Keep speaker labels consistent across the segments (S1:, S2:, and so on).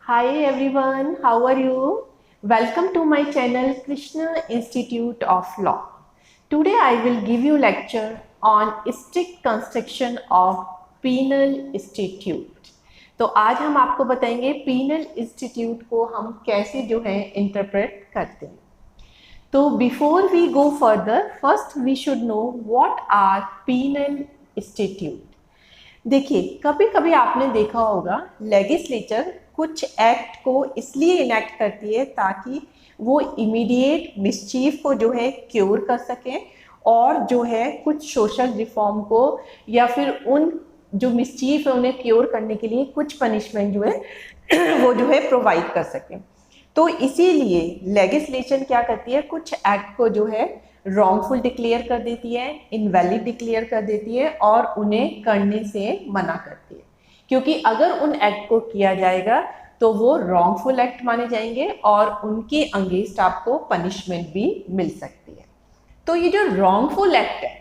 S1: Hi everyone, how are you? Welcome to my channel Krishna Institute of Law. Today I will give you lecture on strict construction of penal statute. तो आज हम आपको बताएंगे penal statute को हम कैसे जो है इंटरप्रेट करते हैं. तो before we go further, first we should know what are penal statute. देखिए, कभी कभी आपने देखा होगा लेजिस्लेचर कुछ एक्ट को इसलिए इनेक्ट करती है ताकि वो इमीडिएट मिसचीफ को जो है क्योर कर सकें और जो है कुछ सोशल रिफॉर्म को या फिर उन जो मिसचीफ है उन्हें क्योर करने के लिए कुछ पनिशमेंट जो है वो जो है प्रोवाइड कर सकें. तो इसीलिए लेजिस्लेशन क्या करती है, कुछ एक्ट को जो है रॉन्गफुल डिक्लेयर कर देती है, इनवैलिड डिक्लेयर कर देती है और उन्हें करने से मना करती है, क्योंकि अगर उन एक्ट को किया जाएगा तो वो रॉन्गफुल एक्ट माने जाएंगे और उनके अगेंस्ट आपको पनिशमेंट भी मिल सकती है. तो ये जो रॉन्गफुल एक्ट है,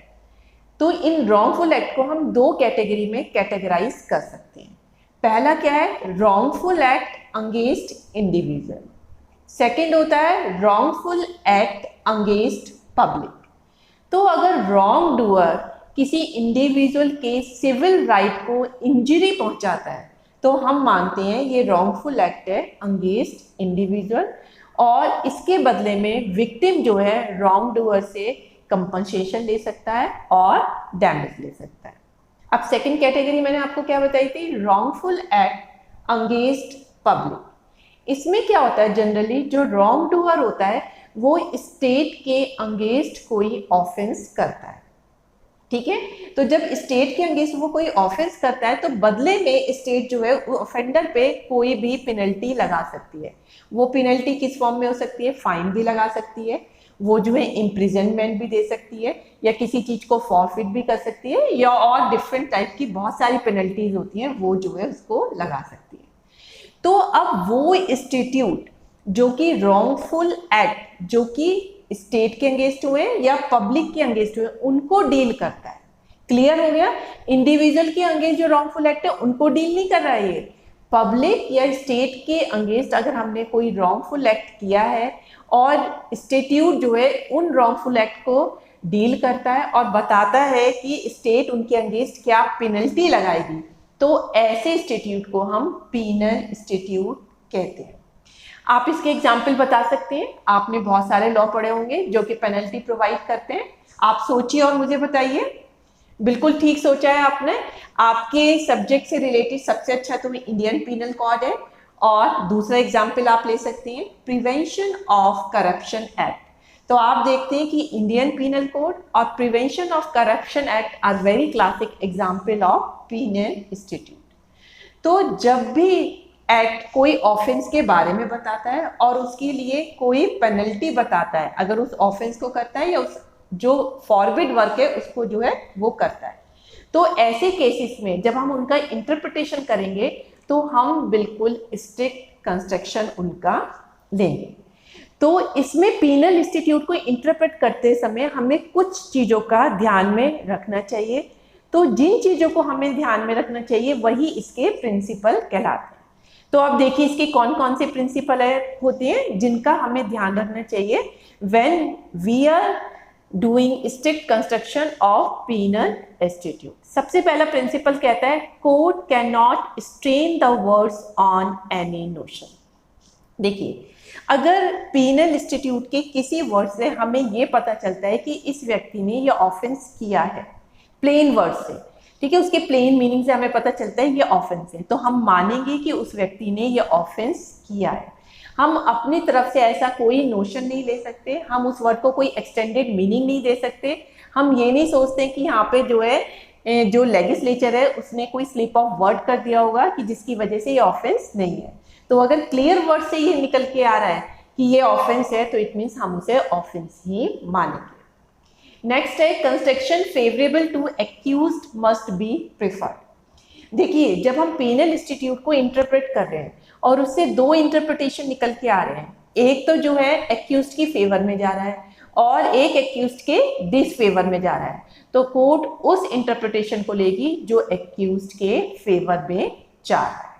S1: तो इन रॉन्गफुल एक्ट को हम दो कैटेगरी में कैटेगराइज कर सकते हैं. पहला क्या है, wrongful act against individual. Second होता है रॉन्गफुल एक्ट अगेंस्ट पब्लिक. तो अगर रॉन्ग डूअर किसी इंडिविजुअल के सिविल राइट को इंजरी पहुंचाता है तो हम मानते हैं ये रॉन्गफुल एक्ट है अगेंस्ट इंडिविजुअल और इसके बदले में विक्टिम जो है रॉन्ग डूअर से कंपनसेशन ले सकता है और डैमेज ले सकता है. अब सेकंड कैटेगरी मैंने आपको क्या बताई थी, रॉन्गफुल एक्ट अगेंस्ट पब्लिक. इसमें क्या होता है, जनरली जो रॉन्ग डूअर होता है वो स्टेट के अगेंस्ट कोई ऑफेंस करता है. ठीक है, तो जब स्टेट के अगेंस्ट वो कोई ऑफेंस करता है तो बदले में स्टेट जो है ऑफेंडर पे कोई भी पेनल्टी लगा सकती है. वो पेनल्टी किस फॉर्म में हो सकती है, फाइन भी लगा सकती है, वो जो है इम्प्रिजनमेंट भी दे सकती है या किसी चीज को फॉरफिट भी कर सकती है या और डिफरेंट टाइप की बहुत सारी पेनल्टीज होती हैं वो जो है उसको लगा सकती है. तो अब वो इंस्टीट्यूट जो कि रॉन्गफुल एक्ट जो कि स्टेट के अगेंस्ट हुए या पब्लिक के अगेंस्ट हुए उनको डील करता है. क्लियर हो गया, इंडिविजुअल के अगेंस्ट जो रॉन्गफुल एक्ट है उनको डील नहीं कर रहा है. ये पब्लिक या स्टेट के अगेंस्ट अगर हमने कोई रॉन्गफुल एक्ट किया है और इंस्टीट्यूट जो है उन रॉन्गफुल एक्ट को डील करता है और बताता है कि स्टेट उनके अगेंस्ट क्या पेनल्टी लगाएगी, तो ऐसे इंस्टीट्यूट को हम पीनल इंस्टीट्यूट कहते हैं. आप इसके एग्जाम्पल बता सकते हैं. आपने बहुत सारे लॉ पढ़े होंगे जो कि पेनल्टी प्रोवाइड करते हैं. आप सोचिए और मुझे बताइए. बिल्कुल ठीक सोचा है आपने. आपके सब्जेक्ट से रिलेटेड सबसे अच्छा तो इंडियन पीनल कोड है. और दूसरा एग्जाम्पल आप ले सकते हैं प्रिवेंशन ऑफ करप्शन एक्ट. तो आप देखते हैं कि इंडियन पीनल कोड और prevention of corruption act are very classic example of penal institute. तो जब भी एक्ट कोई ऑफेंस के बारे में बताता है और उसके लिए कोई पेनल्टी बताता है अगर उस ऑफेंस को करता है या उस जो फॉरबिड वर्क है उसको जो है वो करता है, तो ऐसे केसेस में जब हम उनका इंटरप्रिटेशन करेंगे तो हम बिल्कुल स्ट्रिक्ट कंस्ट्रक्शन उनका लेंगे. तो इसमें पीनल इंस्टीट्यूट को इंटरप्रेट करते समय हमें कुछ चीज़ों का ध्यान में रखना चाहिए. तो जिन चीज़ों को हमें ध्यान में रखना चाहिए वही इसके प्रिंसिपल कहलाते हैं. तो अब देखिए इसके कौन कौन से प्रिंसिपल होते हैं जिनका हमें ध्यान रखना चाहिए when we are doing strict construction of penal institute. सबसे पहला प्रिंसिपल कहता है court can not strain the words on any notion. देखिए, अगर पीनल इंस्टीट्यूट के किसी वर्ड से हमें ये पता चलता है कि इस व्यक्ति ने ये ऑफेंस किया है, प्लेन वर्ड से, ठीक है, उसके प्लेन मीनिंग से हमें पता चलता है ये ऑफेंस है, तो हम मानेंगे कि उस व्यक्ति ने ये ऑफेंस किया है. हम अपनी तरफ से ऐसा कोई नोशन नहीं ले सकते, हम उस वर्ड को कोई एक्सटेंडेड मीनिंग नहीं दे सकते. हम ये नहीं सोचते कि यहाँ पे जो है जो लेजिस्लेचर है उसने कोई स्लिप ऑफ वर्ड कर दिया होगा कि जिसकी वजह से ये ऑफेंस नहीं है. तो अगर क्लियर वर्ड से ये निकल के आ रहा है कि ये ऑफेंस है तो इट मीन्स हम उसे ऑफेंस ही मानेंगे. नेक्स्ट है construction favourable to accused must be preferred. देखिए, जब हम पेनल इंस्टीट्यूट को इंटरप्रेट कर रहे हैं और उससे दो इंटरप्रिटेशन निकल के आ रहे हैं, एक तो जो है एक्यूज्ड की फेवर में जा रहा है और एक एक्यूज्ड के डिसफेवर में जा रहा है, तो कोर्ट उस इंटरप्रिटेशन को लेगी जो एक्यूज्ड के फेवर में जा रहा है.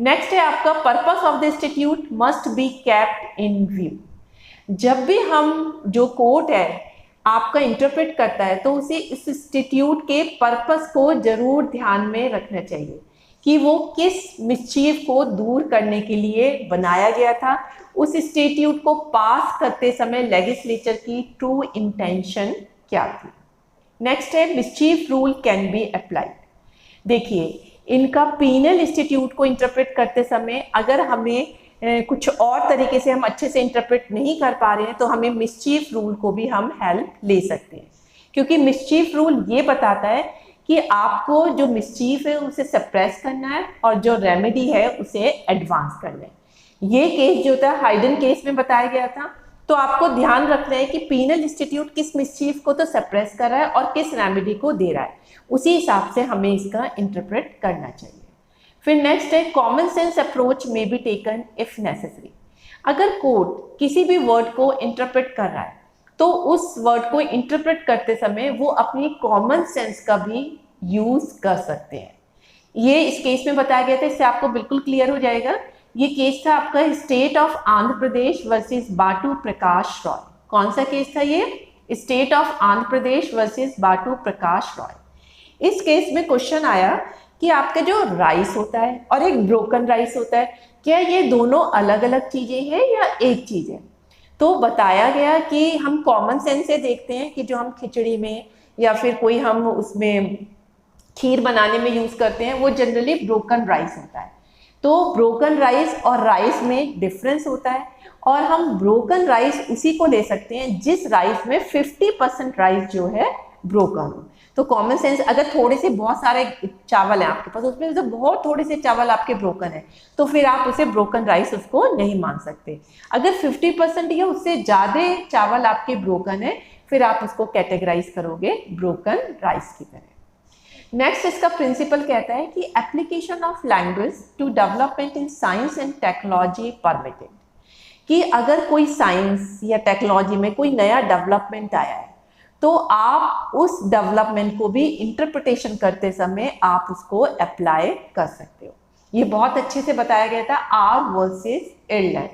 S1: नेक्स्ट है आपका purpose of the institute must be kept in view. जब भी हम जो कोर्ट है आपका इंटरप्रेट करता है तो उसे इस इंस्टीट्यूट के पर्पस को जरूर ध्यान में रखना चाहिए कि वो किस मिसचीफ को दूर करने के लिए बनाया गया था, उस इंस्टीट्यूट को पास करते समय लेजिस्लेचर की ट्रू इंटेंशन क्या थी। नेक्स्ट है mischief rule can be applied. देखिए इनका पीनल इंस्टीट्यूट को इंटरप्रेट करते समय अगर हमें कुछ और तरीके से हम अच्छे से इंटरप्रेट नहीं कर पा रहे हैं तो हमें मिसचीफ रूल को भी हम हेल्प ले सकते हैं, क्योंकि मिसचीफ रूल ये बताता है कि आपको जो मिसचीफ है उसे सप्रेस करना है और जो रेमेडी है उसे एडवांस करना है। ये केस जो था हाइडन केस में बताया गया था, तो आपको ध्यान रखना है कि पीनल इंस्टीट्यूट किस मिसचीफ को तो सप्रेस कर रहा है और किस रेमेडी को दे रहा है, उसी हिसाब से हमें इसका इंटरप्रेट करना चाहिए। फिर नेक्स्ट है common sense approach may be taken if necessary. अगर कोर्ट किसी भी वर्ड को इंटरप्रेट कर रहा है तो उस वर्ड को इंटरप्रेट करते समय वो अपनी कॉमन सेंस का भी यूज कर सकते हैं। ये इस केस में बताया गया था, इससे आपको बिल्कुल क्लियर हो जाएगा। ये केस था आपका state of Andhra Pradesh versus बाटू प्रकाश रॉय। कौन सा केस था ये? State of Andhra Pradesh versus बाटू प्रकाश रॉय। इस केस में क्वेश्चन आया कि आपका जो राइस होता है और एक ब्रोकन राइस होता है, क्या ये दोनों अलग अलग चीजें हैं या एक चीज है? तो बताया गया कि हम कॉमन सेंस से देखते हैं कि जो हम खिचड़ी में या फिर कोई हम उसमें खीर बनाने में यूज करते हैं वो जनरली ब्रोकन राइस होता है। तो ब्रोकन राइस और राइस में डिफरेंस होता है और हम ब्रोकन राइस उसी को ले सकते हैं जिस राइस में 50% राइस जो है ब्रोकन हो। तो कॉमन सेंस, अगर थोड़े से बहुत सारे चावल हैं आपके पास, उसमें से बहुत थोड़े से चावल आपके ब्रोकन है तो फिर आप उसे ब्रोकन राइस उसको नहीं मान सकते। अगर 50% या उससे ज़्यादा चावल आपके ब्रोकन है फिर आप उसको कैटेगराइज करोगे ब्रोकन राइस की तरह। नेक्स्ट इसका प्रिंसिपल कहता है कि application of language to development in science and technology permitted, कि अगर कोई साइंस या टेक्नोलॉजी में कोई नया डेवलपमेंट आया है तो आप उस डेवलपमेंट को भी इंटरप्रिटेशन करते समय आप उसको अप्लाई कर सकते हो। ये बहुत अच्छे से बताया गया था आर वर्सेस आयरलैंड।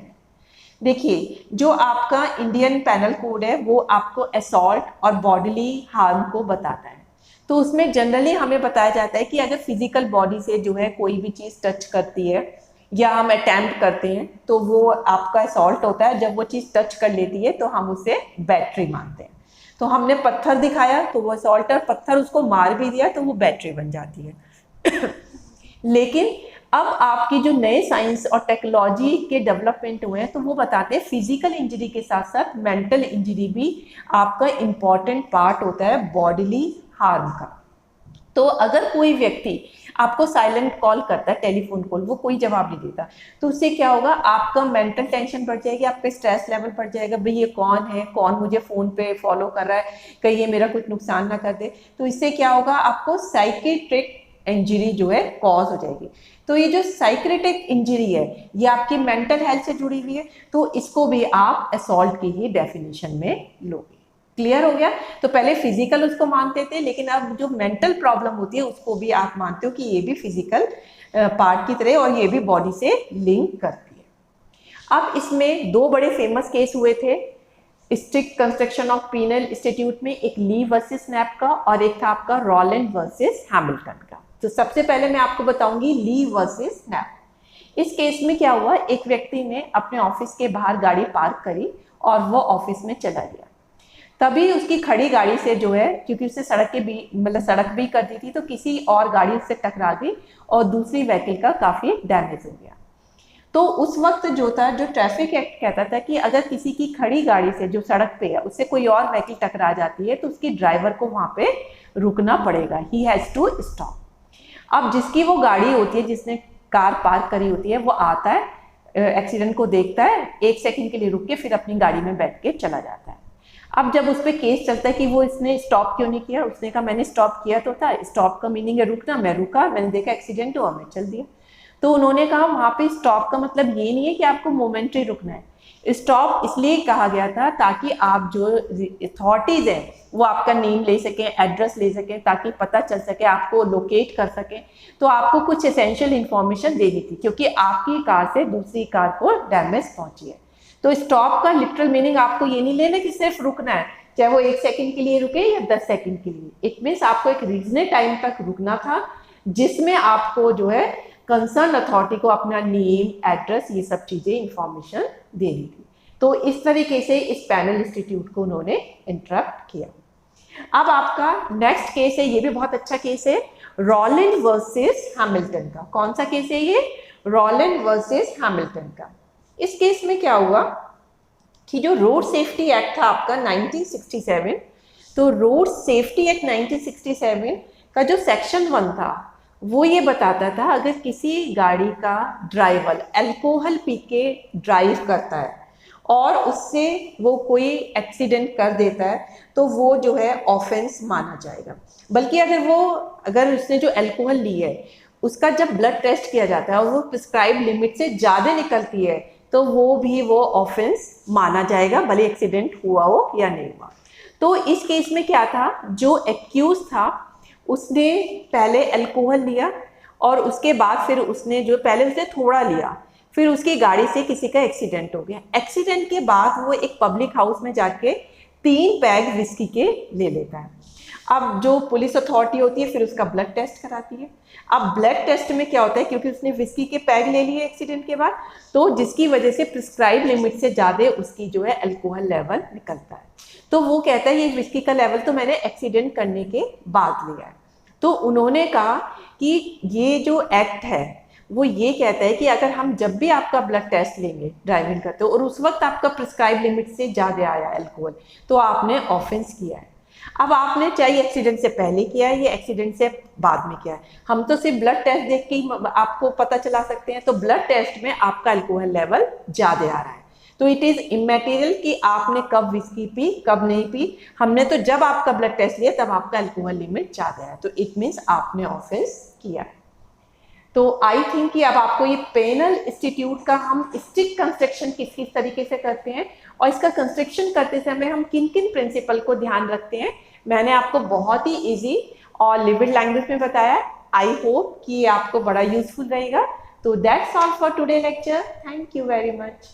S1: देखिए जो आपका इंडियन पेनल कोड है वो आपको असॉल्ट और बॉडीली हार्म को बताता है। तो उसमें जनरली हमें बताया जाता है कि अगर फिजिकल बॉडी से जो है कोई भी चीज़ टच करती है या हम अटैम्प्ट करते हैं तो वो आपका असॉल्ट होता है। जब वो चीज़ टच कर लेती है तो हम उसे बैटरी मानते हैं। तो हमने पत्थर दिखाया तो वो असॉल्ट, और पत्थर उसको मार भी दिया तो वो बैटरी बन जाती है। लेकिन अब आपकी जो नए साइंस और टेक्नोलॉजी के डेवलपमेंट हुए हैं तो वो बताते हैं फिजिकल इंजरी के साथ साथ मेंटल इंजरी भी आपका इम्पॉर्टेंट पार्ट होता है बॉडीली हार्म का। तो अगर कोई व्यक्ति आपको साइलेंट कॉल करता है, टेलीफोन कॉल, वो कोई जवाब नहीं देता, तो उससे क्या होगा, आपका मेंटल टेंशन बढ़ जाएगी, आपका स्ट्रेस लेवल बढ़ जाएगा। भाई ये कौन है, कौन मुझे फ़ोन पे फॉलो कर रहा है, कहीं ये मेरा कुछ नुकसान ना कर दे। तो इससे क्या होगा, आपको साइकेट्रिक इंजरी जो है कॉज हो जाएगी। तो ये जो साइकेट्रिक इंजरी है ये आपकी मेंटल हेल्थ से जुड़ी हुई है, तो इसको भी आप असॉल्ट की ही डेफिनेशन में लोगे। क्लियर हो गया? तो पहले फिजिकल उसको मानते थे, लेकिन अब जो मेंटल प्रॉब्लम होती है उसको भी आप मानते हो कि ये भी फिजिकल पार्ट की तरह और ये भी बॉडी से लिंक करती है। अब इसमें दो बड़े फेमस केस हुए थे strict construction of penal institute में, एक ली वर्सेस स्नैप का और एक था आपका रॉलैंड वर्सेस हैमिल्टन का। तो सबसे पहले मैं आपको बताऊंगी ली वर्सेस स्नैप। इस केस में क्या हुआ, एक व्यक्ति ने अपने ऑफिस के बाहर गाड़ी पार्क करी और वो ऑफिस में चला गया। तभी उसकी खड़ी गाड़ी से जो है, क्योंकि उसने सड़क के भी मतलब सड़क भी कर दी थी, तो किसी और गाड़ी उससे टकरा गई और दूसरी व्हीकल का काफ़ी डैमेज हो गया। तो उस वक्त जो था, जो ट्रैफिक एक्ट कहता था कि अगर किसी की खड़ी गाड़ी से जो सड़क पे है उससे कोई और व्हीकल टकरा जाती है तो उसकी ड्राइवर को वहाँ पे रुकना पड़ेगा, ही हैज़ टू स्टॉप। अब जिसकी वो गाड़ी होती है, जिसने कार पार्क करी होती है, वो आता है, एक्सीडेंट को देखता है, 1 सेकंड के लिए रुक के फिर अपनी गाड़ी में बैठ के चला जाता है। अब जब उस पर केस चलता है कि वो इसने स्टॉप क्यों नहीं किया, उसने कहा मैंने स्टॉप किया तो था, स्टॉप का मीनिंग है रुकना, मैं रुका, मैंने देखा एक्सीडेंट हुआ, मैं चल दिया। तो उन्होंने कहा वहाँ पे स्टॉप का मतलब ये नहीं है कि आपको मोमेंटरी रुकना है, स्टॉप इसलिए कहा गया था ताकि आप जो अथॉरिटीज़ हैं वो आपका नेम ले सकें, एड्रेस ले सकें, ताकि पता चल सके, आपको लोकेट कर सकें। तो आपको कुछ एसेंशियल इन्फॉर्मेशन देनी थी क्योंकि आपकी कार से दूसरी कार को डैमेज पहुंची है। तो स्टॉप का लिटरल मीनिंग आपको ये नहीं लेना कि सिर्फ रुकना है, चाहे वो 1 सेकंड के लिए रुके या 10 सेकंड के लिए। इट मीन्स आपको एक रीजनेबल टाइम तक रुकना था जिसमें आपको जो है कंसर्न अथॉरिटी को अपना नेम, एड्रेस, ये सब चीज़ें इंफॉर्मेशन देनी थी। तो इस तरीके से इस पैनल इंस्टीट्यूट को उन्होंने इंटरप्ट किया। अब आपका नेक्स्ट केस है, ये भी बहुत अच्छा केस है, रॉलिन वर्सेस हैमिल्टन का। कौन सा केस है ये? रॉलिन वर्सेस हैमिल्टन का। इस केस में क्या हुआ कि जो रोड सेफ्टी एक्ट था आपका 1967, तो रोड सेफ्टी एक्ट 1967 का जो सेक्शन 1 था वो ये बताता था अगर किसी गाड़ी का ड्राइवर अल्कोहल पी के ड्राइव करता है और उससे वो कोई एक्सीडेंट कर देता है तो वो जो है ऑफेंस माना जाएगा। बल्कि अगर उसने जो अल्कोहल ली है उसका जब ब्लड टेस्ट किया जाता है और वो प्रिस्क्राइब लिमिट से ज़्यादा निकलती है तो वो ऑफेंस माना जाएगा, भले एक्सीडेंट हुआ हो या नहीं हुआ। तो इस केस में क्या था, जो एक्यूज था उसने पहले अल्कोहल लिया और उसके बाद फिर उसने थोड़ा लिया, फिर उसकी गाड़ी से किसी का एक्सीडेंट हो गया। एक्सीडेंट के बाद वो एक पब्लिक हाउस में जाके 3 पैग विस्की के ले लेता है। अब जो पुलिस अथॉरिटी होती है फिर उसका ब्लड टेस्ट कराती है। अब ब्लड टेस्ट में क्या होता है, क्योंकि उसने विस्की के पैग ले लिए एक्सीडेंट के बाद, तो जिसकी वजह से प्रिस्क्राइब लिमिट से ज़्यादा उसकी जो है अल्कोहल लेवल निकलता है। तो वो कहता है ये विस्की का लेवल तो मैंने एक्सीडेंट करने के बाद लिया है। तो उन्होंने कहा कि ये जो एक्ट है वो ये कहता है कि अगर हम जब भी आपका ब्लड टेस्ट लेंगे ड्राइविंग करते हो और उस वक्त आपका प्रिस्क्राइब लिमिट से ज़्यादा आया अल्कोहल, तो आपने ऑफेंस किया है। अब आपने चाहे एक्सीडेंट से पहले किया है या एक्सीडेंट से बाद में किया है, हम तो सिर्फ ब्लड टेस्ट देख के ही आपको पता चला सकते हैं। तो ब्लड टेस्ट में आपका अल्कोहल लेवल ज़्यादा आ रहा है, तो इट इज़ इमैटेरियल कि आपने कब विस्की पी कब नहीं पी। हमने तो जब आपका ब्लड टेस्ट लिया तब आपका अल्कोहल लिमिट ज़्यादा है, तो इट मीन्स आपने ऑफेंस किया है। तो आई थिंक कि अब आपको ये पेनल इंस्टीट्यूट का हम स्ट्रिक्ट कंस्ट्रक्शन किस किस तरीके से करते हैं और इसका कंस्ट्रक्शन करते समय हम किन किन प्रिंसिपल को ध्यान रखते हैं, मैंने आपको बहुत ही इजी और लिविड लैंग्वेज में बताया। आई होप कि आपको बड़ा यूजफुल रहेगा। तो that's all for today lecture. Thank you very much.